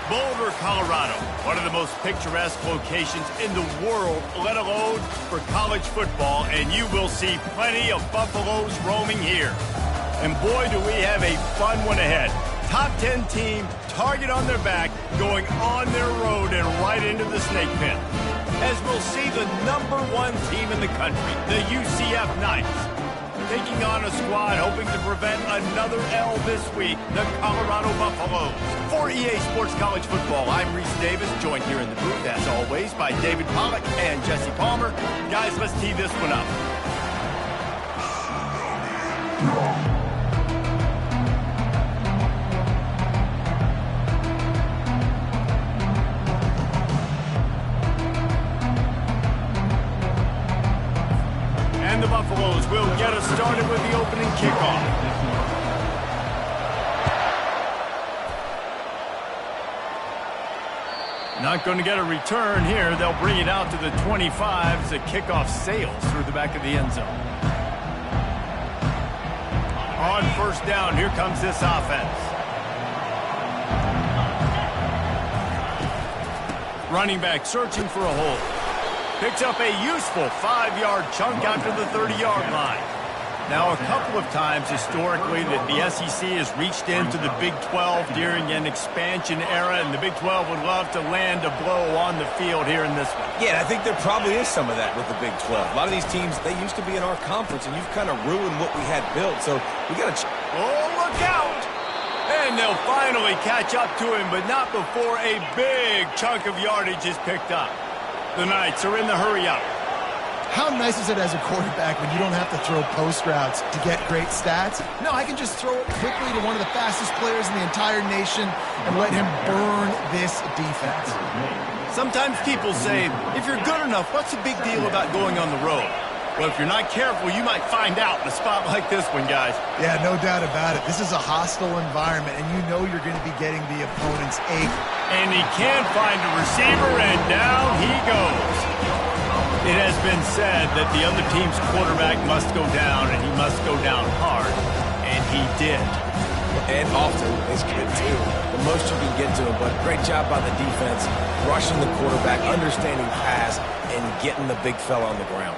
Boulder, Colorado, one of the most picturesque locations in the world, let alone for college football, and you will see plenty of Buffaloes roaming here. And boy, do we have a fun one ahead. Top 10 team, target on their back, going on their road and right into the snake pit. As we'll see the #1 team in the country, the UCF Knights, taking on a squad hoping to prevent another L this week, the Colorado Buffaloes. For EA Sports College Football, I'm Reese Davis, joined here in the booth, as always, by David Pollack and Jesse Palmer. Guys, let's tee this one up. And the Buffaloes will get us started with the opening kickoff. Not going to get a return here. They'll bring it out to the 25 as the kickoff sails through the back of the end zone. On first down, here comes this offense. Running back searching for a hole. Picks up a useful 5-yard chunk out to the 30-yard line. Now, a couple of times historically that the SEC has reached into the Big 12 during an expansion era, and the Big 12 would love to land a blow on the field here in this one. Yeah, I think there probably is some of that with the Big 12. A lot of these teams, they used to be in our conference, and you've kind of ruined what we had built, so we got to... Oh, look out! And they'll finally catch up to him, but not before a big chunk of yardage is picked up. The Knights are in the hurry-up. How nice is it as a quarterback when you don't have to throw post routes to get great stats? No, I can just throw it quickly to one of the fastest players in the entire nation and let him burn this defense. Sometimes people say, if you're good enough, what's the big deal about going on the road? Well, if you're not careful, you might find out in a spot like this one, guys. Yeah, no doubt about it. This is a hostile environment, and you know you're going to be getting the opponent's ache. And he can find a receiver, and down he goes. It has been said that the other team's quarterback must go down, and he must go down hard. And he did. And often is good, too. The most you can get to him, but great job by the defense, rushing the quarterback, understanding pass, and getting the big fella on the ground.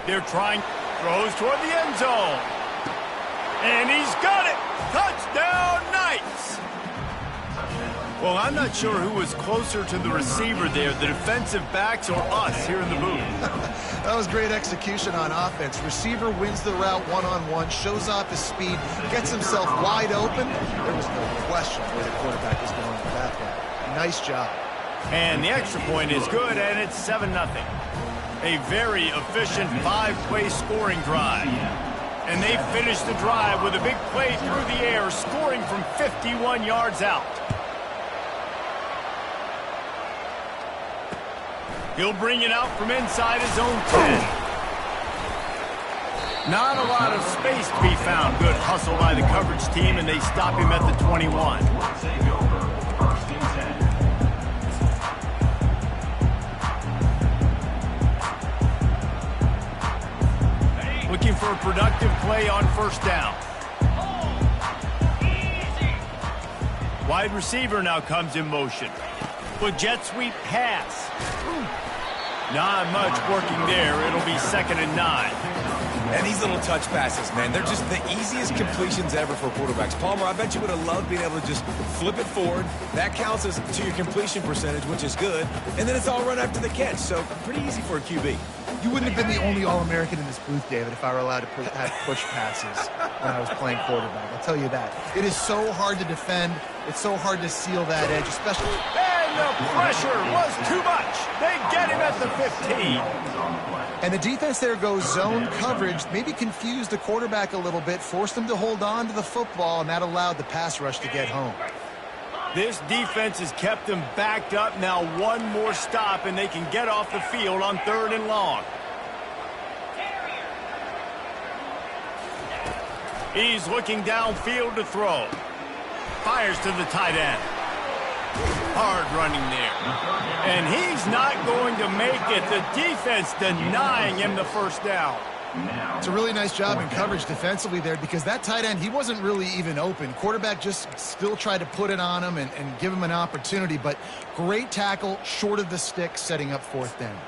They're trying, throws toward the end zone. And he's got it. Touchdown, Knights. Well, I'm not sure who was closer to the receiver there, the defensive backs or us here in the booth. That was great execution on offense. Receiver wins the route one-on-one, shows off his speed, gets himself wide open. There was no question where the quarterback was going with that one. Nice job. And the extra point is good, and it's 7-0. A very efficient 5-play scoring drive. And they finished the drive with a big play through the air, scoring from 51 yards out. He'll bring it out from inside his own 10. Not a lot of space to be found. Good hustle by the coverage team, and they stop him at the 21. Looking for a productive play on first down. Wide receiver now comes in motion. With jet sweep pass. Not much working there. It'll be 2nd and 9. And these little touch passes, man, they're just the easiest completions ever for quarterbacks. Palmer, I bet you would have loved being able to just flip it forward. That counts as to your completion percentage, which is good. And then it's all run after the catch, so pretty easy for a QB. You wouldn't have been the only All-American in this booth, David, if I were allowed to have push passes when I was playing quarterback. I'll tell you that. It is so hard to defend. It's so hard to seal that edge, especially... And the pressure was too much. They get him at the 15. And the defense there goes zone coverage, maybe confused the quarterback a little bit, forced him to hold on to the football, and that allowed the pass rush to get home. This defense has kept them backed up. Now one more stop, and they can get off the field on 3rd and long. He's looking downfield to throw. Fires to the tight end. Hard running there. And he's not going to make it. The defense denying him the first down. It's a really nice job in coverage defensively there because that tight end, he wasn't really even open. Quarterback just still tried to put it on him and give him an opportunity, but great tackle short of the stick, setting up fourth down.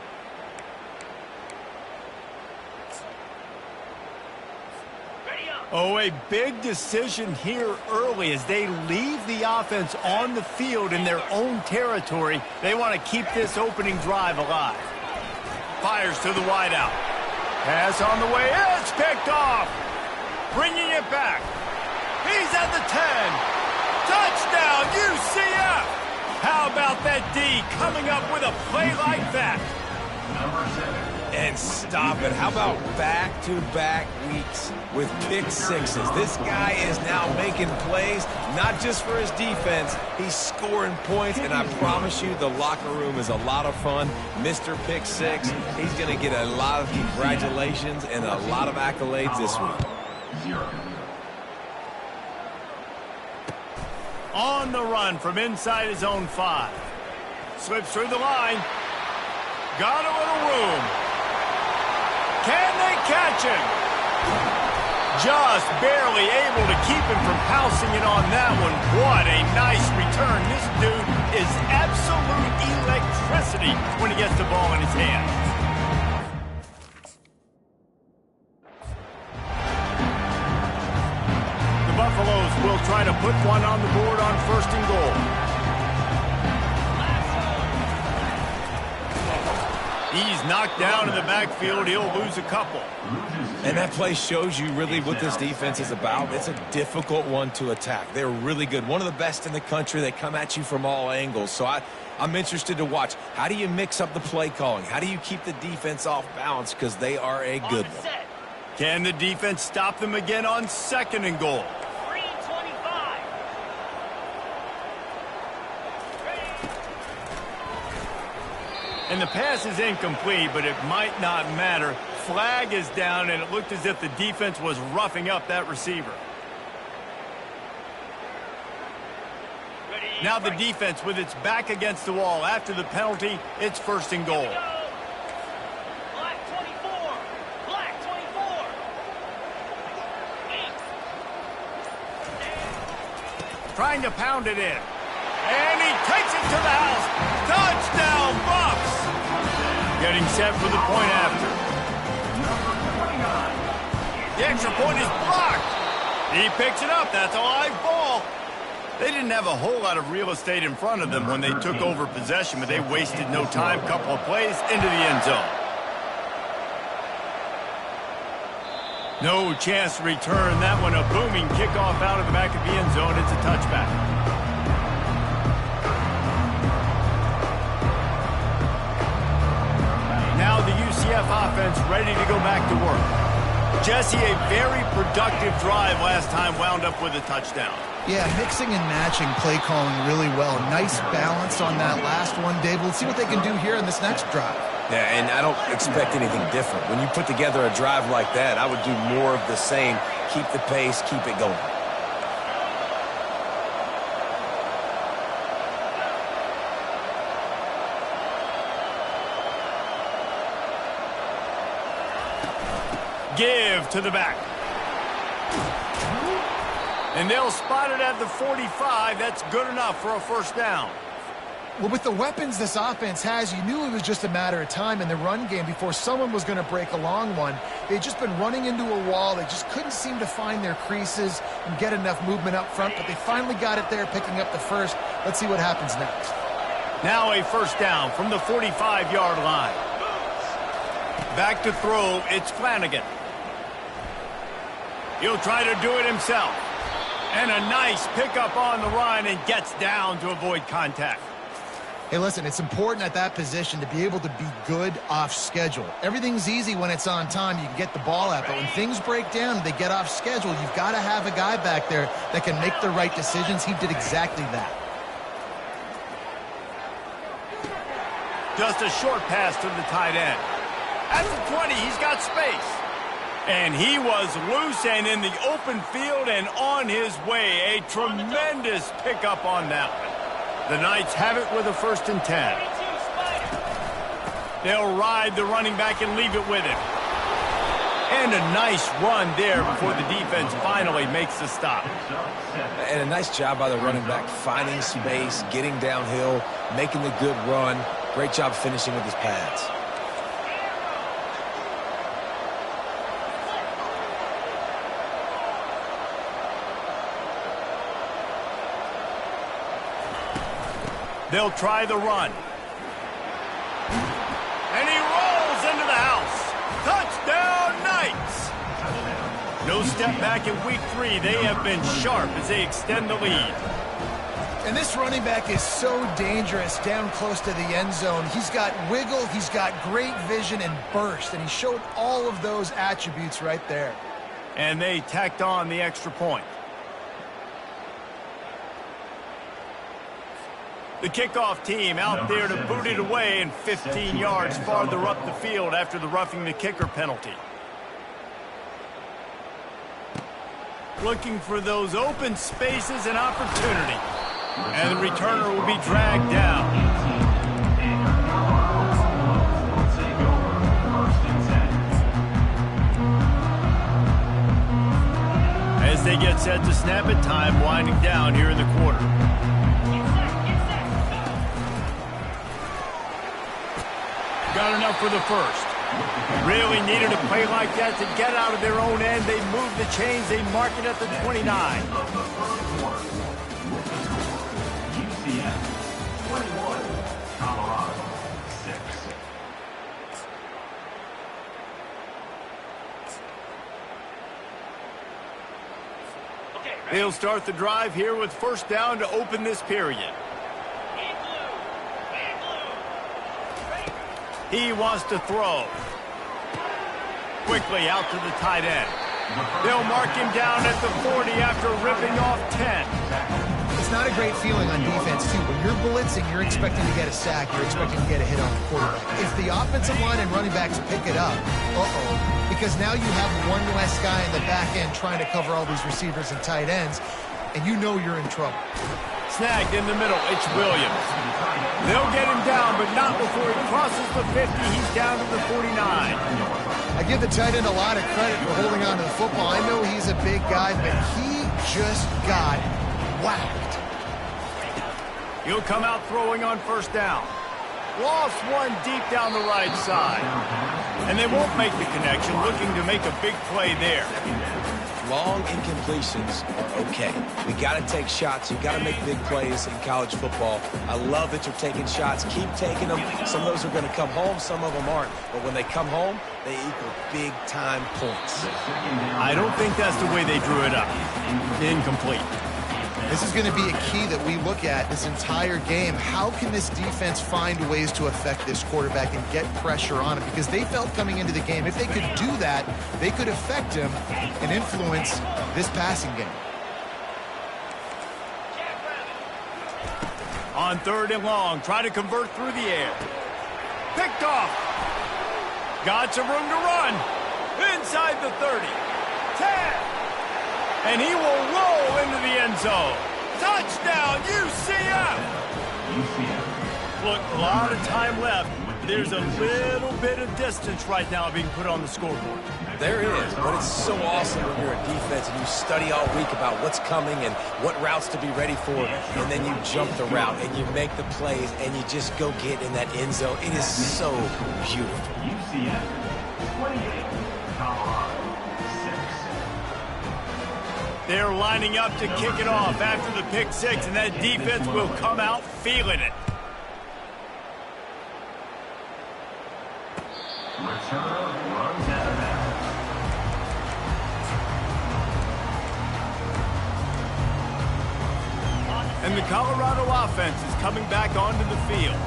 Oh, a big decision here early as they leave the offense on the field in their own territory. They want to keep this opening drive alive. Fires to the wideout. Pass on the way. It's picked off. Bringing it back. He's at the 10. Touchdown, UCF. How about that D coming up with a play like that? And stop it. How about back-to-back weeks with pick sixes? This guy is now making plays, not just for his defense. He's scoring points, and I promise you the locker room is a lot of fun. Mr. Pick Six, he's going to get a lot of congratulations and a lot of accolades this week. On the run from inside his own 5. Slips through the line. Got a little room. Can they catch him? Just barely able to keep him from pouncing it on that one. What a nice return. This dude is absolute electricity when he gets the ball in his hands. The Buffaloes will try to put one on the board on 1st and goal. He's knocked down in the backfield. He'll lose a couple. And that play shows you really what this defense is about. It's a difficult one to attack. They're really good. One of the best in the country. They come at you from all angles. So I'm interested to watch. How do you mix up the play calling? How do you keep the defense off balance? Because they are a good one. Can the defense stop them again on 2nd and goal? And the pass is incomplete, but it might not matter. Flag is down, and it looked as if the defense was roughing up that receiver. Now the defense with its back against the wall. After the penalty, it's 1st and goal. Black 24. Black 24. Trying to pound it in. And he takes it to the house. Touchdown, Buffs! Getting set for the point after. The extra point is blocked. He picks it up. That's a live ball. They didn't have a whole lot of real estate in front of them when they took over possession, but they wasted no time. Couple of plays into the end zone. No chance to return that one. A booming kickoff out of the back of the end zone. It's a touchback. Now the UCF offense ready to go back to work. Jesse, a very productive drive last time, wound up with a touchdown. Yeah, mixing and matching play calling really well. Nice balance on that last one, Dave. Let's see what they can do here in this next drive. Yeah, and I don't expect anything different. When you put together a drive like that, I would do more of the same. Keep the pace, keep it going. Give to the back. And they'll spot it at the 45. That's good enough for a 1st down. Well, with the weapons this offense has, you knew it was just a matter of time in the run game before someone was going to break a long one. They'd just been running into a wall. They just couldn't seem to find their creases and get enough movement up front, but they finally got it there, picking up the 1st. Let's see what happens next. Now a 1st down from the 45-yard line. Back to throw, it's Flanagan. He'll try to do it himself. And a nice pickup on the run and gets down to avoid contact. Hey, listen, it's important at that position to be able to be good off schedule. Everything's easy when it's on time. You can get the ball out, but when things break down, they get off schedule. You've got to have a guy back there that can make the right decisions. He did exactly that. Just a short pass to the tight end. At the 20, he's got space. And he was loose and in the open field and on his way. A tremendous pickup on that one. The Knights have it with a 1st and 10. They'll ride the running back and leave it with him. And a nice run there before the defense finally makes the stop. And a nice job by the running back, finding space, getting downhill, making the good run. Great job finishing with his pads. They'll try the run. And he rolls into the house. Touchdown, Knights! No step back in week 3. They have been sharp as they extend the lead. And this running back is so dangerous down close to the end zone. He's got wiggle, he's got great vision and burst, and he showed all of those attributes right there. And they tacked on the extra point. The kickoff team out there to boot it away and 15 yards farther up the field after the roughing the kicker penalty. Looking for those open spaces and opportunity. And the returner will be dragged down. As they get set to snap it, time winding down here in the quarter. Got enough for the first. Really needed a play like that to get out of their own end. They move the chains. They mark it at the 29. They'll start the drive here with first down to open this period. He wants to throw. Quickly out to the tight end. They'll mark him down at the 40 after ripping off 10. It's not a great feeling on defense, too. When you're blitzing, you're expecting to get a sack. You're expecting to get a hit on the quarterback. If the offensive line and running backs pick it up, because now you have one less guy in the back end trying to cover all these receivers and tight ends, and you know you're in trouble. Snagged in the middle, it's Williams. They'll get him down, but not before he crosses the 50. He's down to the 49. I give the tight end a lot of credit for holding on to the football. I know he's a big guy, but he just got whacked. He'll come out throwing on first down. Lost one deep down the right side. And they won't make the connection, looking to make a big play there. Long incompletions are okay. We got to take shots. You got to make big plays in college football. I love that you're taking shots. Keep taking them. Some of those are going to come home. Some of them aren't. But when they come home, they equal big-time points. I don't think that's the way they drew it up. Incomplete. This is going to be a key that we look at this entire game. How can this defense find ways to affect this quarterback and get pressure on him? Because they felt coming into the game, if they could do that, they could affect him and influence this passing game. On 3rd and long, try to convert through the air. Picked off. Got some room to run. Inside the 30. 10. And he will roll into the end zone. Touchdown, UCF! Look, a lot of time left. There's a little bit of distance right now being put on the scoreboard. There is, but it's so awesome when you're a defense and you study all week about what's coming and what routes to be ready for, and then you jump the route and you make the plays and you just go get in that end zone. It is so beautiful. UCF 28, Colorado 6. They're lining up to kick it off after the pick six, and that defense will come out feeling it. Return runs out of bounds. And the Colorado offense is coming back onto the field.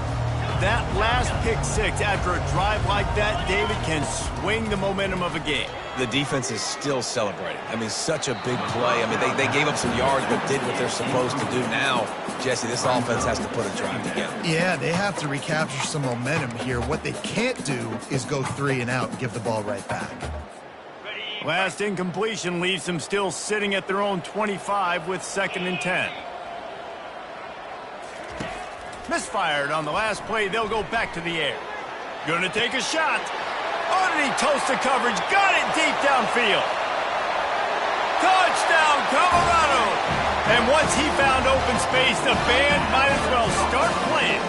That last pick six after a drive like that, David, can swing the momentum of a game. The defense is still celebrating. I mean, such a big play. I mean, they gave up some yards but did what they're supposed to do. Now, Jesse, this offense has to put a drive together. Yeah, they have to recapture some momentum here. What they can't do is go 3 and out and give the ball right back. Last incompletion leaves them still sitting at their own 25 with 2nd and 10. Misfired on the last play. They'll go back to the air. Gonna take a shot. Underneath toasted coverage, got it deep downfield. Touchdown, Colorado! And once he found open space, the band might as well start playing.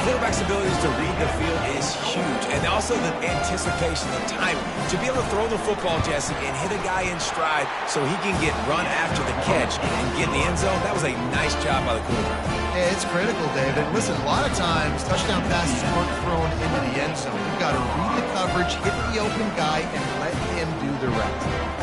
Quarterback's abilities to read the field is huge, and also the anticipation, the time to be able to throw the football, Jesse, and hit a guy in stride so he can get run after the catch and get in the end zone. That was a nice job by the quarterback. Yeah, it's critical, David. Listen, a lot of times touchdown passes aren't thrown into the end zone. You've got to read the coverage, hit the open guy, and let him do the rest.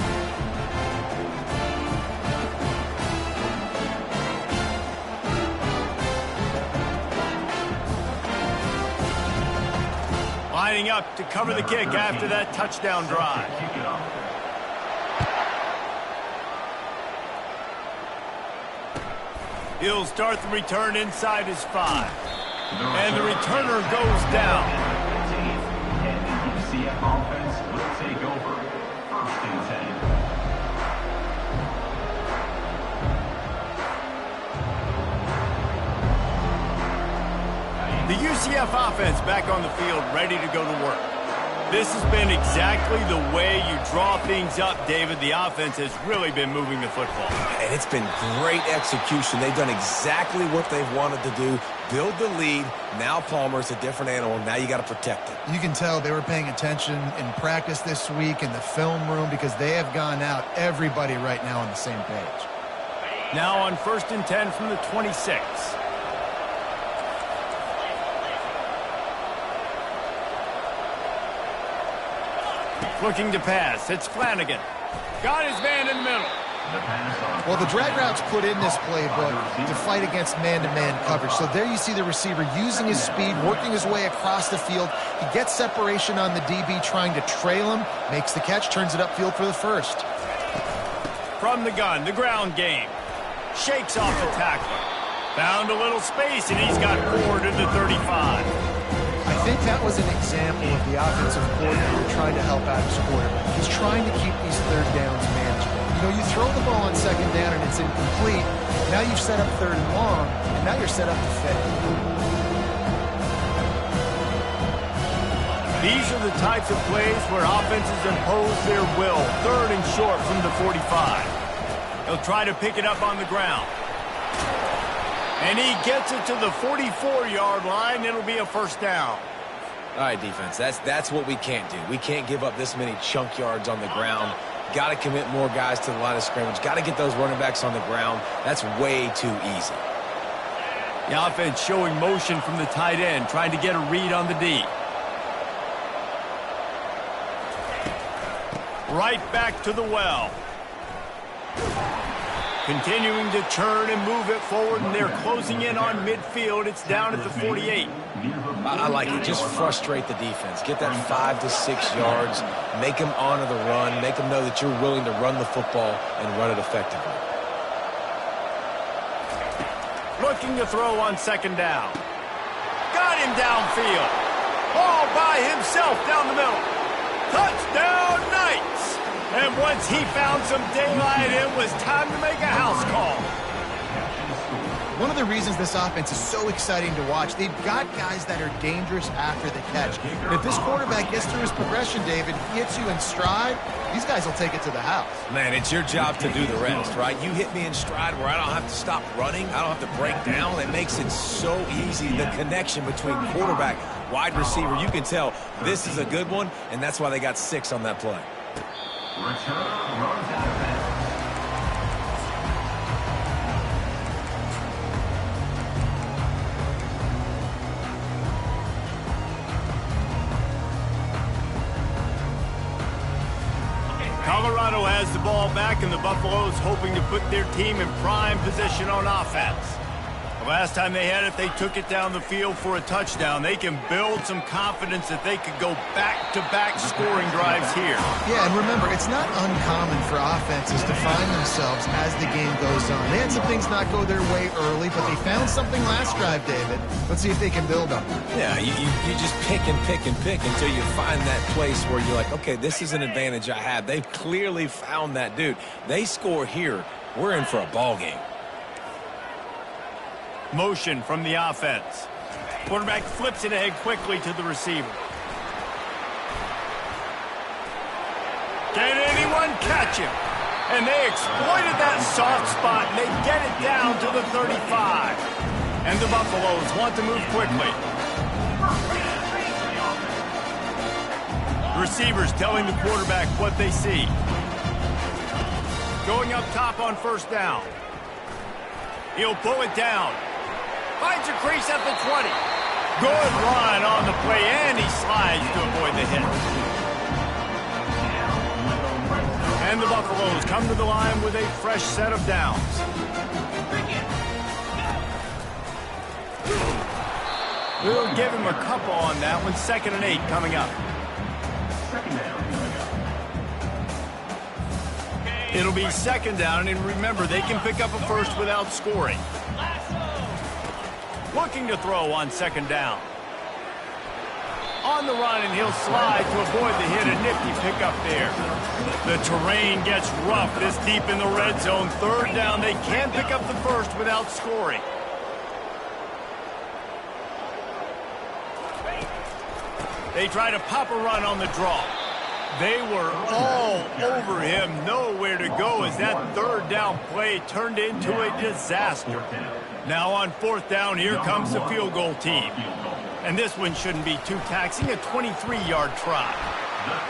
Lining up to cover the kick after that touchdown drive. He'll start the return inside his 5. And the returner goes down. And the UCF offense will take over. 1st and 10. The UCF offense back on the field, ready to go to work. This has been exactly the way you draw things up, David. The offense has really been moving the football. And it's been great execution. They've done exactly what they've wanted to do. Build the lead. Now Palmer's a different animal. Now you got to protect it. You can tell they were paying attention in practice this week in the film room because they have gone out, everybody right now on the same page. Now on 1st and 10 from the 26. Looking to pass. It's Flanagan. Got his man in the middle. Well, the drag route's put in this playbook to fight against man-to-man coverage. So there you see the receiver using his speed, working his way across the field. He gets separation on the DB, trying to trail him, makes the catch, turns it upfield for the first. From the gun, the ground game. Shakes off the tackler. Found a little space, and he's got 4 to the 35. I think that was an example of the offensive coordinator trying to help out his quarterback. He's trying to keep these third downs manageable. You know, you throw the ball on 2nd down and it's incomplete. Now you've set up 3rd and long, and now you're set up to fail. These are the types of plays where offenses impose their will. 3rd and short from the 45. He'll try to pick it up on the ground. And he gets it to the 44-yard line. It'll be a 1st down. All right, defense, that's what we can't do. We can't give up this many chunk yards on the ground. Got to commit more guys to the line of scrimmage. Got to get those running backs on the ground. That's way too easy. The offense showing motion from the tight end, trying to get a read on the D. Right back to the well. Continuing to churn and move it forward, and they're closing in on midfield. It's down at the 48. I like it. Just frustrate the defense. Get that 5 to 6 yards. Make them honor the run. Make them know that you're willing to run the football and run it effectively. Looking to throw on 2nd down. Got him downfield. All by himself down the middle. Touchdown, Knights! And once he found some daylight, it was time to make a house call. One of the reasons this offense is so exciting to watch, they've got guys that are dangerous after the catch. And if this quarterback gets through his progression, David, hits you in stride, these guys will take it to the house. Man, it's your job to do the rest, right? You hit me in stride where I don't have to stop running. I don't have to break down. It makes it so easy, the connection between quarterback, wide receiver. You can tell this is a good one, and that's why they got 6 on that play. Return runs out of bounds. Colorado has the ball back, and the Buffaloes hoping to put their team in prime position on offense. The last time they had it, they took it down the field for a touchdown. They can build some confidence that they could go back-to-back scoring drives here. Yeah, and remember, it's not uncommon for offenses to find themselves as the game goes on. They had some things not go their way early, but they found something last drive, David. Let's see if they can build on it. Yeah, you just pick and pick and pick until you find that place where you're like, okay, this is an advantage I have. They've clearly found that, dude. They score here, we're in for a ball game. Motion from the offense. Quarterback flips it ahead quickly to the receiver. Can anyone catch him? And they exploited that soft spot, and they get it down to the 35. And the Buffaloes want to move quickly. Receivers telling the quarterback what they see. Going up top on first down. He'll pull it down. Finds a crease at the 20. Good run on the play, and he slides to avoid the hit. And the Buffaloes come to the line with a fresh set of downs. We'll give him a couple on that one. 2nd and 8 coming up. It'll be 2nd down, and remember, they can pick up a first without scoring. Looking to throw on 2nd down. On the run, and he'll slide to avoid the hit. A nifty pickup there. The terrain gets rough this deep in the red zone. 3rd down, they can't pick up the first without scoring. They try to pop a run on the draw. They were all over him, nowhere to go as that 3rd down play turned into a disaster. Now on 4th down, here comes the field goal team. And this one shouldn't be too taxing, a 23-yard try.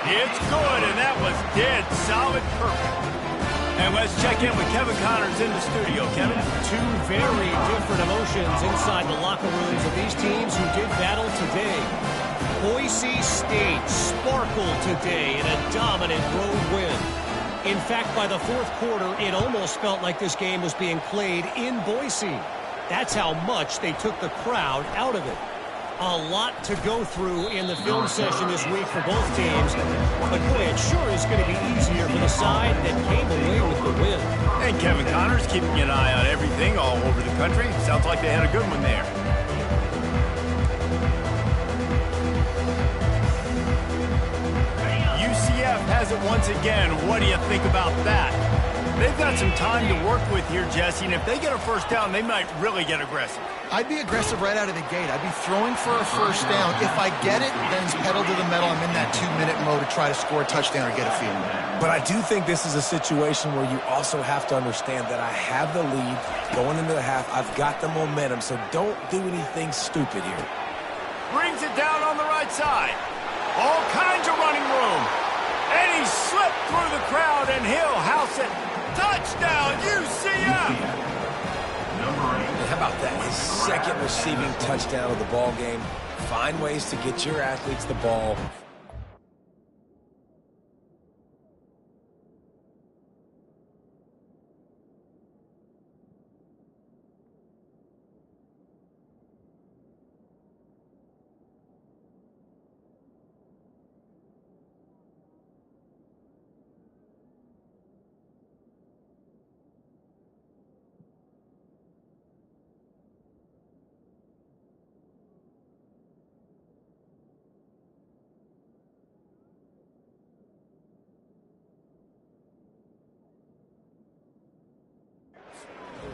It's good, and that was dead solid perfect. And let's check in with Kevin Connors in the studio. Kevin? Two very different emotions inside the locker rooms of these teams who did battle today. Boise State sparkled today in a dominant road win. In fact, by the 4th quarter, it almost felt like this game was being played in Boise. That's how much they took the crowd out of it. A lot to go through in the film session this week for both teams. But boy, it sure is going to be easier for the side that came away with the win. And Kevin Connors keeping an eye on everything all over the country. Sounds like they had a good one there. UCF has it once again. What do you think about that? They've got some time to work with here, Jesse, and if they get a first down, they might really get aggressive. I'd be aggressive right out of the gate. I'd be throwing for a first down. If I get it, then it's pedal to the metal. I'm in that 2-minute mode to try to score a touchdown or get a field goal. But I do think this is a situation where you also have to understand that I have the lead going into the half. I've got the momentum, so don't do anything stupid here. Brings it down on the right side. All kinds of running room. And he slipped through the crowd, and he'll house it. Touchdown, UCF! How about that? His 2nd receiving touchdown of the ball game. Find ways to get your athletes the ball.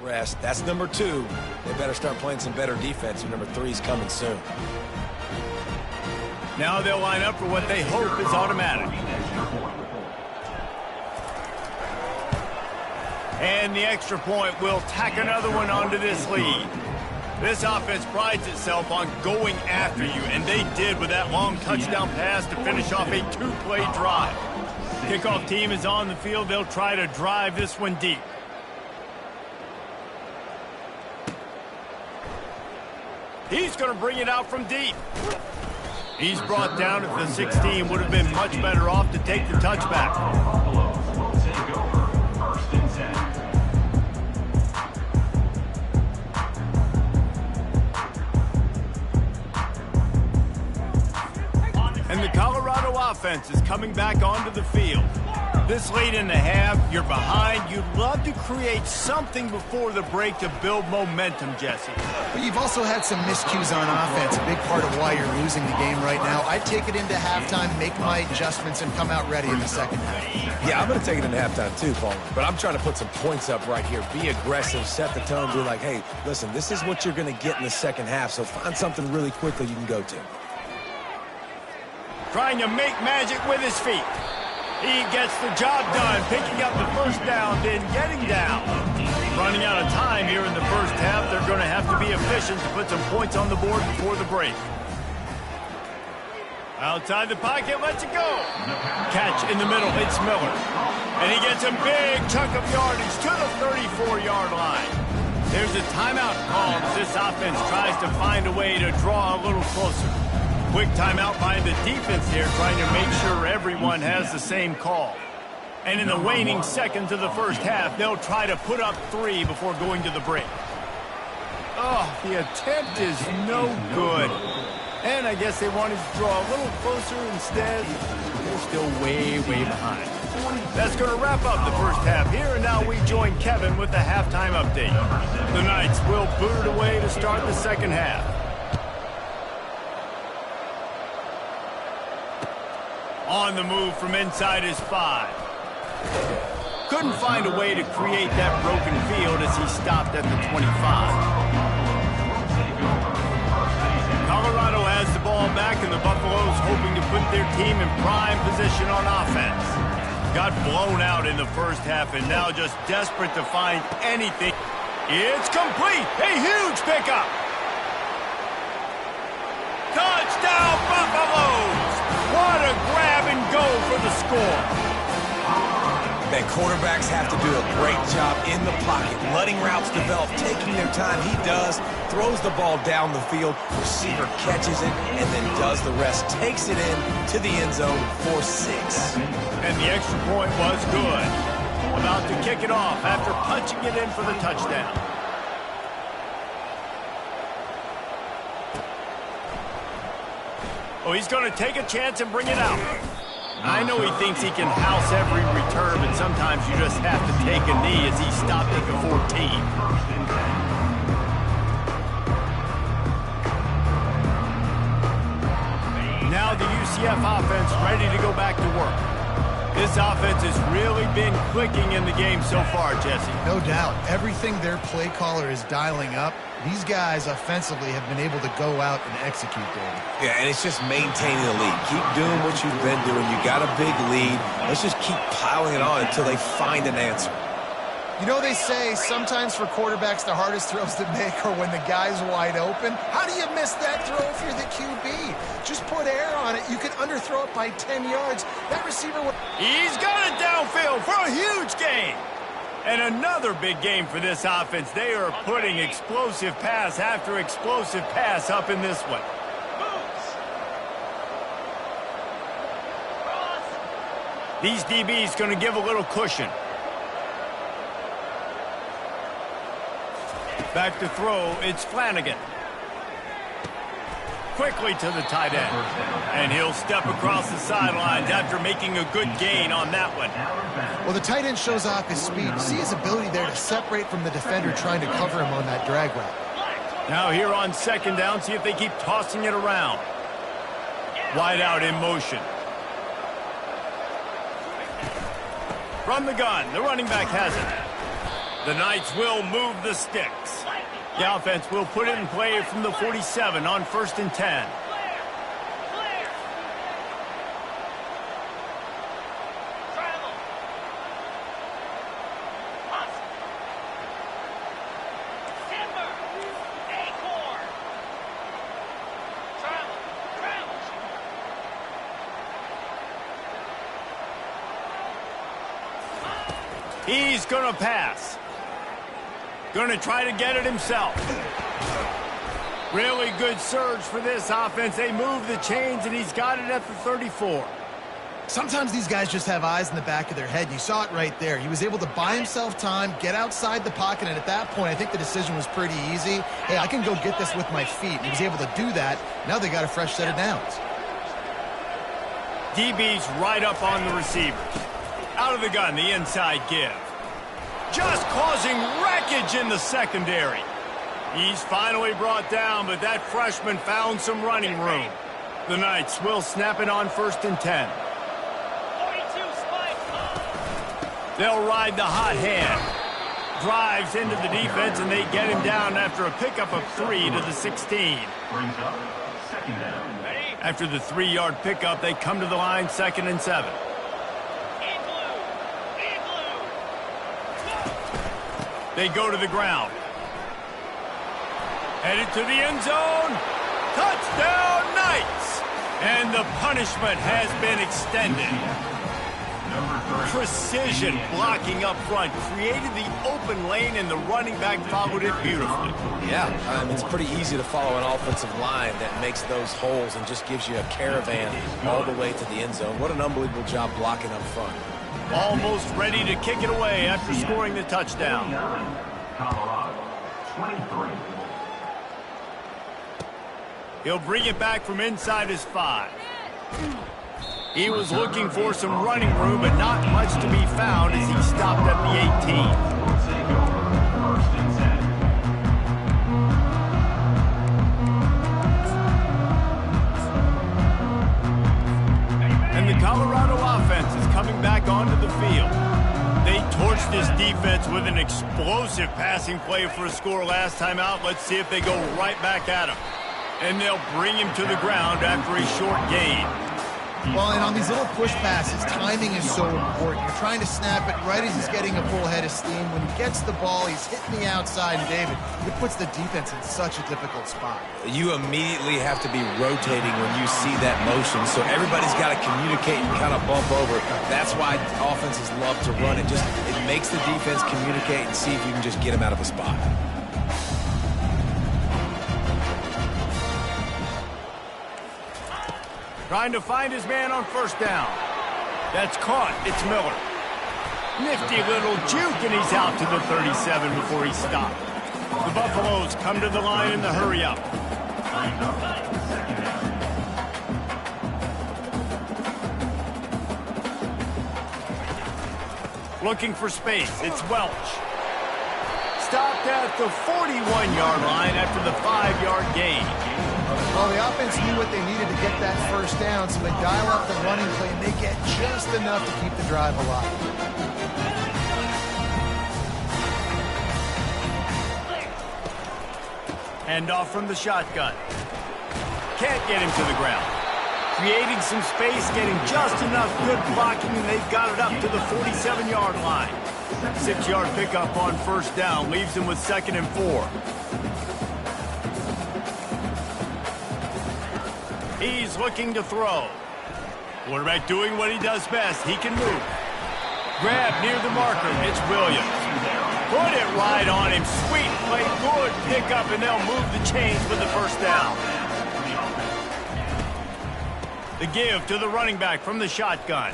Rest. That's number 2. They better start playing some better defense. Number 3's coming soon. Now they'll line up for what they hope is automatic. And the extra point will tack another one onto this lead. This offense prides itself on going after you, and they did with that long touchdown pass to finish off a 2-play drive. Kickoff team is on the field. They'll try to drive this one deep. He's going to bring it out from deep. He's brought down at the 16. Would have been much better off to take the touchback. And the Colorado offense is coming back onto the field. This late in the half, you're behind. You'd love to create something before the break to build momentum, Jesse. But you've also had some miscues on offense, a big part of why you're losing the game right now. I'd take it into halftime, make my adjustments, and come out ready in the 2nd half. Yeah, I'm going to take it into halftime too, Paul. But I'm trying to put some points up right here. Be aggressive, set the tone, be like, hey, listen, this is what you're going to get in the 2nd half, so find something really quickly you can go to. Trying to make magic with his feet. He gets the job done, picking up the first down, then getting down. Running out of time here in the first half. They're going to have to be efficient to put some points on the board before the break. Outside the pocket, lets it go. Catch in the middle, it's Miller. And he gets a big chunk of yardage to the 34-yard line. There's a timeout called as this offense tries to find a way to draw a little closer. Quick timeout by the defense here, trying to make sure everyone has the same call. And in the waning seconds of the first half, they'll try to put up 3 before going to the break. Oh, the attempt is no good. And I guess they wanted to draw a little closer instead. They're still way, way behind. That's going to wrap up the first half here, and now we join Kevin with the halftime update. The Knights will boot it away to start the second half. On the move from inside his 5. Couldn't find a way to create that broken field as he stopped at the 25. Colorado has the ball back, and the Buffaloes hoping to put their team in prime position on offense. Got blown out in the first half, and now just desperate to find anything. It's complete! A huge pickup! Touchdown, Buffaloes! What a grab and go for the score. Man, quarterbacks have to do a great job in the pocket, letting routes develop, taking their time. He does, throws the ball down the field, receiver catches it, and then does the rest, takes it in to the end zone for 6. And the extra point was good. About to kick it off after punching it in for the touchdown. Oh, he's going to take a chance and bring it out. I know he thinks he can house every return, but sometimes you just have to take a knee as he stopped at the 14. Now the UCF offense ready to go back to work. This offense has really been clicking in the game so far, Jesse. No doubt. Everything their play caller is dialing up, these guys offensively have been able to go out and execute, David. Yeah, and it's just maintaining the lead. Keep doing what you've been doing. You got a big lead. Let's just keep piling it on until they find an answer. You know, they say sometimes for quarterbacks the hardest throws to make are when the guy's wide open. How do you miss that throw if you're the QB? Just put air on it. You can underthrow it by 10 yards. That receiver would... He's got it downfield for a huge gain. And another big game for this offense. They are putting explosive pass after explosive pass up in this one. These DBs going to give a little cushion. Back to throw, it's Flanagan. Quickly to the tight end. And he'll step across the sidelines after making a good gain on that one. Well, the tight end shows off his speed. See his ability there to separate from the defender trying to cover him on that drag route. Now here on second down, see if they keep tossing it around. Wide out in motion. From the gun, the running back has it. The Knights will move the sticks. The offense will put it in play from the 47 on 1st and 10. He's going to pass. Going to try to get it himself. Really good surge for this offense. They move the chains, and he's got it at the 34. Sometimes these guys just have eyes in the back of their head. You saw it right there. He was able to buy himself time, get outside the pocket, and at that point, I think the decision was pretty easy. Hey, I can go get this with my feet. And he was able to do that. Now they got a fresh set of downs. DB's right up on the receivers. Out of the gun, the inside give. Just causing wreckage in the secondary. He's finally brought down, but that freshman found some running room. The Knights will snap it on 1st and 10. 42 spike. They'll ride the hot hand. Drives into the defense, and they get him down after a pickup of 3 to the 16. Brings up second down. After the 3-yard pickup, they come to the line 2nd and 7. They go to the ground. Headed to the end zone. Touchdown, Knights! And the punishment has been extended. Precision blocking up front created the open lane, and the running back followed it beautifully. Yeah, it's pretty easy to follow an offensive line that makes those holes and just gives you a caravan all the way to the end zone. What an unbelievable job blocking up front. Almost ready to kick it away after scoring the touchdown. Colorado, 23. He'll bring it back from inside his 5. He was looking for some running room, but not much to be found as he stopped at the 18. Will take over first and 10. And the Colorado offense is coming back onto the field. They torched this defense with an explosive passing play for a score last time out. Let's see if they go right back at him. And they'll bring him to the ground after a short gain. Well, and on these little push passes, timing is so important. You're trying to snap it right as he's getting a full head of steam. When he gets the ball, he's hitting the outside, and David, it puts the defense in such a difficult spot. You immediately have to be rotating when you see that motion, so everybody's got to communicate and kind of bump over. That's why offenses love to run it. It makes the defense communicate and see if you can just get him out of a spot. Trying to find his man on first down. That's caught. It's Miller. Nifty little juke, and he's out to the 37 before he stopped. The Buffaloes come to the line in the hurry-up. Looking for space. It's Welch. Stopped at the 41-yard line after the 5-yard gain. Well, the offense knew what they needed to get that first down, so they dial up the running play, and they get just enough to keep the drive alive. Handoff from the shotgun. Can't get him to the ground. Creating some space, getting just enough good blocking, and they've got it up to the 47-yard line. 6-yard pickup on first down leaves him with 2nd and 4. He's looking to throw. Quarterback doing what he does best. He can move. Grab near the marker. It's Williams. Put it right on him. Sweet play. Good pickup, and they'll move the chains with the first down. The give to the running back from the shotgun.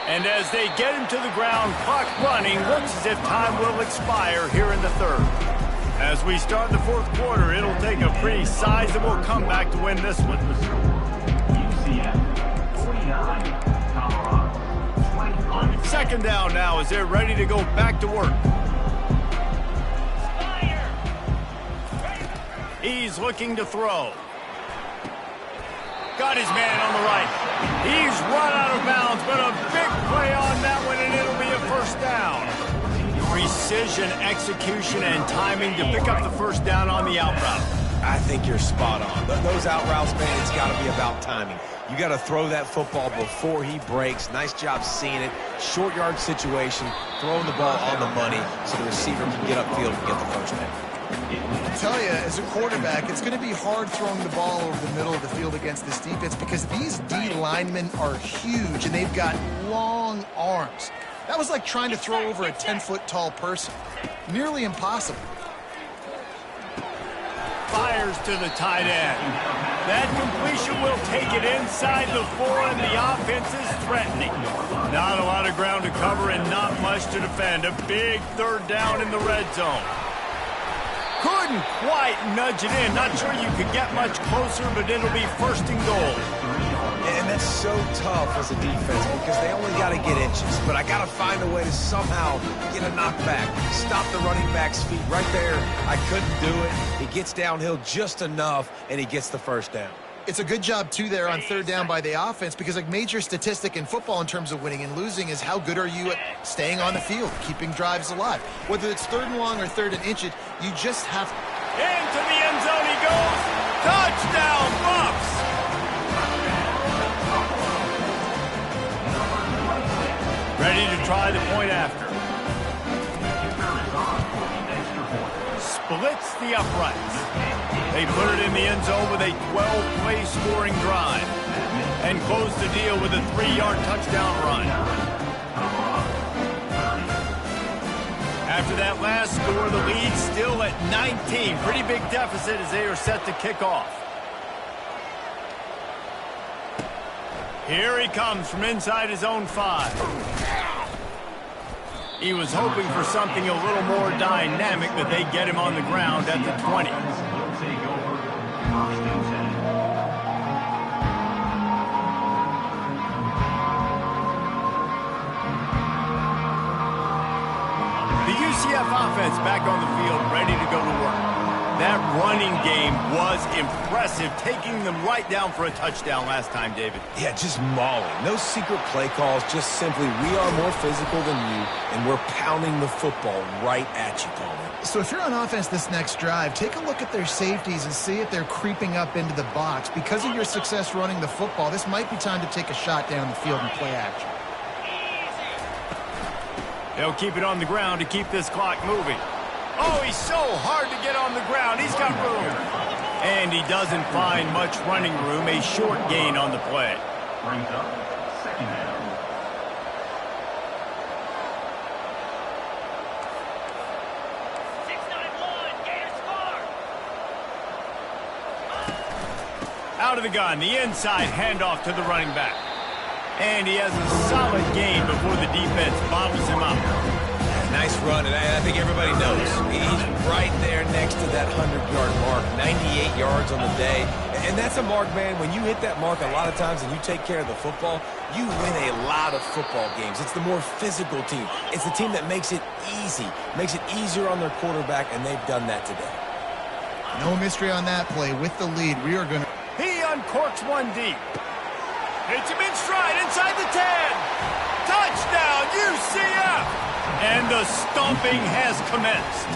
And as they get him to the ground, clock running, looks as if time will expire here in the 3rd. As we start the 4th quarter, it'll take a pretty sizable comeback to win this one. UCF, 49. Colorado, 23. 2nd down now as they're ready to go back to work. He's looking to throw. Got his man on the right. He's run out of bounds, but a big play on that one, and it'll be a first down. Precision, execution, and timing to pick up the first down on the out route. I think you're spot on. Those out routes, man, it's got to be about timing. You got to throw that football before he breaks. Nice job seeing it. Short yard situation, throwing the ball on the money so the receiver can get upfield and get the first down. I tell you, as a quarterback, it's going to be hard throwing the ball over the middle of the field against this defense because these D linemen are huge and they've got long arms. That was like trying to throw over a 10-foot tall person. Nearly impossible. Fires to the tight end. That completion will take it inside the 4, and the offense is threatening. Not a lot of ground to cover and not much to defend. A big 3rd down in the red zone. Couldn't quite nudge it in. Not sure you could get much closer, but it'll be 1st and goal. And that's so tough as a defense because they only got to get inches. But I got to find a way to somehow get a knockback. Stop the running back's feet right there. I couldn't do it. He gets downhill just enough, and he gets the first down. It's a good job, too, there on 3rd down by the offense because a major statistic in football in terms of winning and losing is how good are you at staying on the field, keeping drives alive. Whether it's 3rd and long or 3rd and inches, you just have to. Into the end zone he goes. Touchdown, Buffs! Ready to try the point after. blitz the uprights. They put it in the end zone with a 12-play scoring drive and close the deal with a 3-yard touchdown run. After that last score, the lead still at 19. Pretty big deficit as they are set to kick off. Here he comes from inside his own 5. He was hoping for something a little more dynamic, but they get him on the ground at the 20. The UCF offense back on the field, ready to go to work. That running game was impressive, taking them right down for a touchdown last time, David. Yeah, just mauling. No secret play calls, just simply we are more physical than you, and we're pounding the football right at you, Palmer. So if you're on offense this next drive, take a look at their safeties and see if they're creeping up into the box. Because of your success running the football, this might be time to take a shot down the field and play action. They'll keep it on the ground to keep this clock moving. Oh, he's so hard to get on the ground. He's got room. And he doesn't find much running room. A short gain on the play. Brings up second down. Out of the gun, the inside handoff to the running back. And he has a solid gain before the defense bottles him up. Nice run, and I think everybody knows. He's right there next to that 100-yard mark, 98 yards on the day. And that's a mark, man. When you hit that mark a lot of times and you take care of the football, you win a lot of football games. It's the more physical team. It's the team that makes it easy, makes it easier on their quarterback, and they've done that today. No mystery on that play. With the lead, we are going to... He uncorks one deep. Hits him in stride inside the 10. Touchdown, UCF! And the stomping has commenced.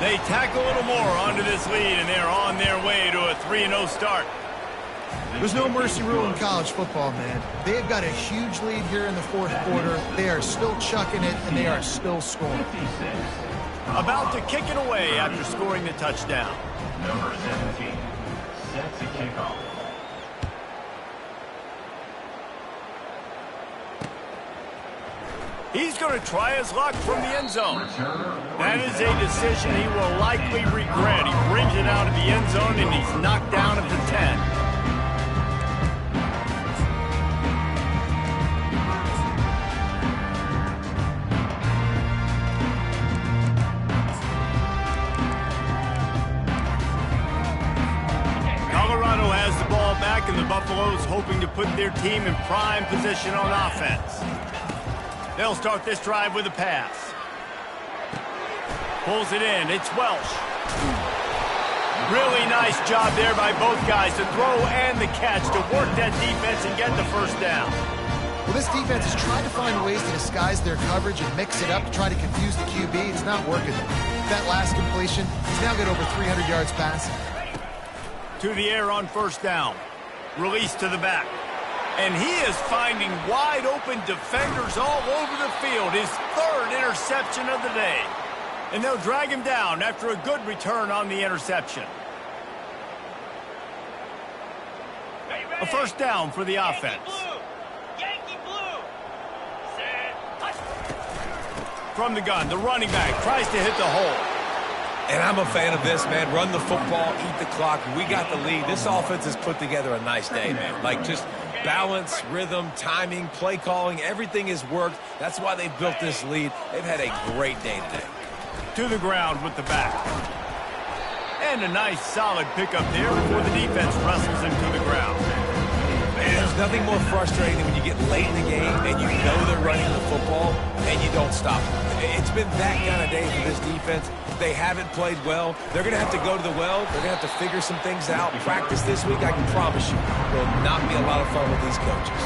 They tack a little more onto this lead, and they're on their way to a 3-0 start. There's no mercy rule in college football, man. They've got a huge lead here in the fourth quarter. They are still chucking it, and they are still scoring. About to kick it away after scoring the touchdown. Number 17 sets a kickoff. He's going to try his luck from the end zone. That is a decision he will likely regret. He brings it out of the end zone, and he's knocked down at the 10. Colorado has the ball back, and the Buffaloes hoping to put their team in prime position on offense. They'll start this drive with a pass. Pulls it in. It's Welsh. Really nice job there by both guys to throw and the catch to work that defense and get the first down. Well, this defense is trying to find ways to disguise their coverage and mix it up to try to confuse the QB. It's not working. That last completion, he's now got over 300 yards passing. To the air on first down. Release to the back. And he is finding wide-open defenders all over the field. His third interception of the day. And they'll drag him down after a good return on the interception. A first down for the offense. Yankee blue. Set. From the gun, the running back tries to hit the hole. And I'm a fan of this, man. Run the football, eat the clock. We got the lead. This offense has put together a nice day, man. Like, just balance, rhythm, timing, play calling, everything has worked. That's why they built this lead. They've had a great day today. To the ground with the back. And a nice solid pickup there before the defense wrestles him to the ground. Man, there's nothing more frustrating than when you get late in the game and you know they're running the football and you don't stop them. It's been that kind of day for this defense. They haven't played well. They're going to have to go to the well. They're going to have to figure some things out. Practice this week, I can promise you, will not be a lot of fun with these coaches.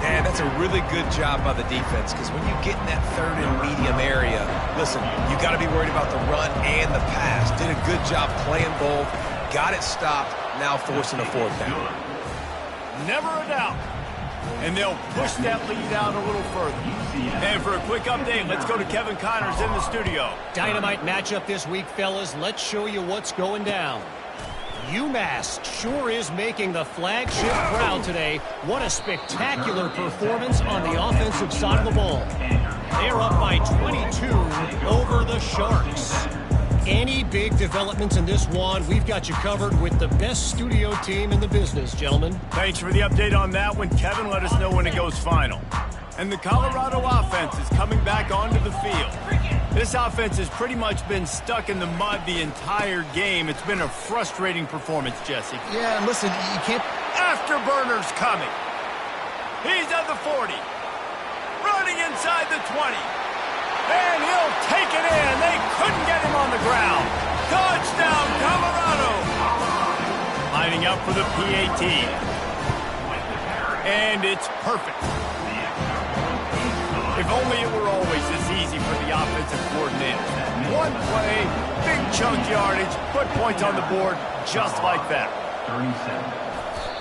And that's a really good job by the defense, because when you get in that third and medium area, listen, you got to be worried about the run and the pass. Did a good job playing both. Got it stopped. Now forcing a fourth down. Never a doubt. And they'll push that lead out a little further. And for a quick update, let's go to Kevin Connors in the studio. Dynamite matchup this week, fellas. Let's show you what's going down. UMass sure is making the flagship proud today. What a spectacular performance on the offensive side of the ball. They're up by 22 over the Sharks. Any big developments in this one, we've got you covered with the best studio team in the business, gentlemen. Thanks for the update on that one, Kevin. Let us know when it goes final. And the Colorado offense is coming back onto the field. This offense has pretty much been stuck in the mud the entire game. It's been a frustrating performance, Jesse. Yeah, and listen, you can't... Afterburner's coming. He's at the 40. Running inside the 20. And he'll take it in. They couldn't get him on the ground. Touchdown, Colorado. Lining up for the PAT. And it's perfect. If only it were always this easy for the offensive coordinator. One play, big chunk yardage, put points on the board just like that. 37.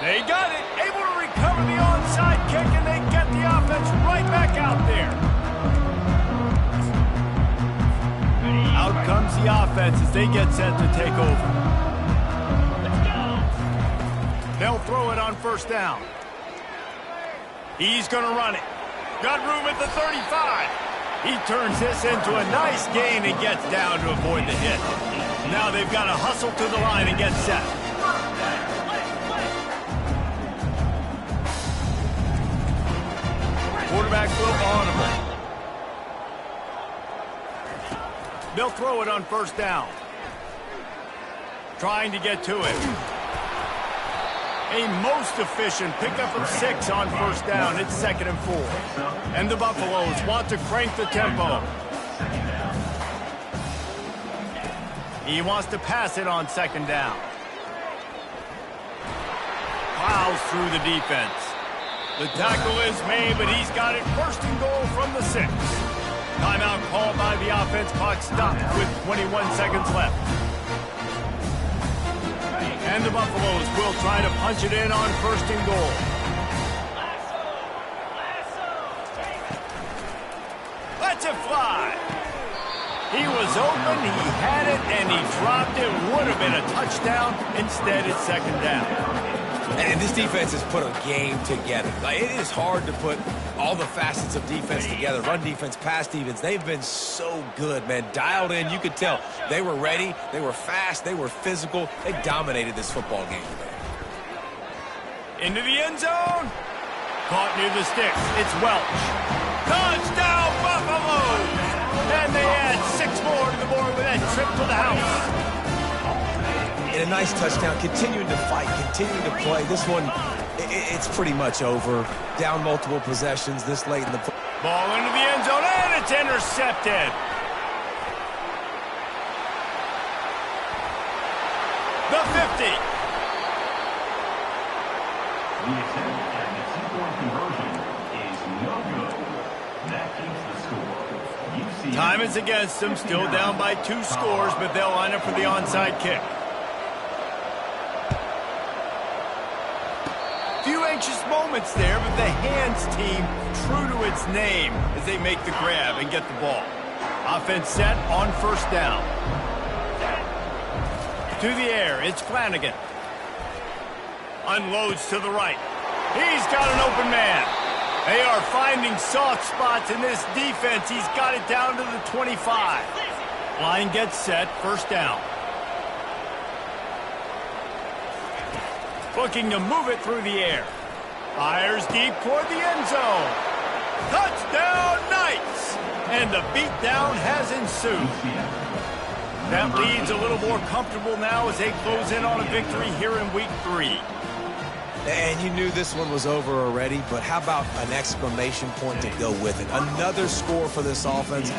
They got it, able to recover the onside kick, and they get the offense right back out there. Out comes the offense as they get set to take over. They'll throw it on first down. He's going to run it. Got room at the 35. He turns this into a nice gain and gets down to avoid the hit. Now they've got to hustle to the line and get set. Quarterback will audible. They'll throw it on first down. Trying to get to it. A most efficient pickup of 6 on first down. It's 2nd and 4. And the Buffaloes want to crank the tempo. He wants to pass it on 2nd down. Plows through the defense. The tackle is made, but he's got it 1st and goal from the 6. Timeout called by the offense. Clock stopped with 21 seconds left. And the Buffaloes will try to punch it in on 1st and goal. Lets it fly. He was open, he had it, and he dropped it. Would have been a touchdown. Instead, it's 2nd down. And this defense has put a game together. Like, it is hard to put all the facets of defense together. Run defense, pass defense. They've been so good, man. Dialed in. You could tell they were ready. They were fast. They were physical. They dominated this football game today. Into the end zone. Caught near the sticks. It's Welch. Touchdown, Buffaloes! And they add 6 more to the board with that trip to the house. And a nice touchdown, continuing to fight, continuing to play. This one, it's pretty much over. Down multiple possessions this late in the play. Ball into the end zone, and it's intercepted. The 50. The attempt at the 2-point conversion is no good. That keeps the score. Time is against them, still down by 2 scores, but they'll line up for the onside kick. Few anxious moments there, but the hands team true to its name as they make the grab and get the ball. Offense set on first down. To the air, it's Flanagan. Unloads to the right. He's got an open man. They are finding soft spots in this defense. He's got it down to the 25. Line gets set, first down. Looking to move it through the air. Fires deep toward the end zone. Touchdown, Knights! And the beatdown has ensued. That lead's a little more comfortable now as they close in on a victory here in week 3. And you knew this one was over already, but how about an exclamation point to go with it? Another score for this offense.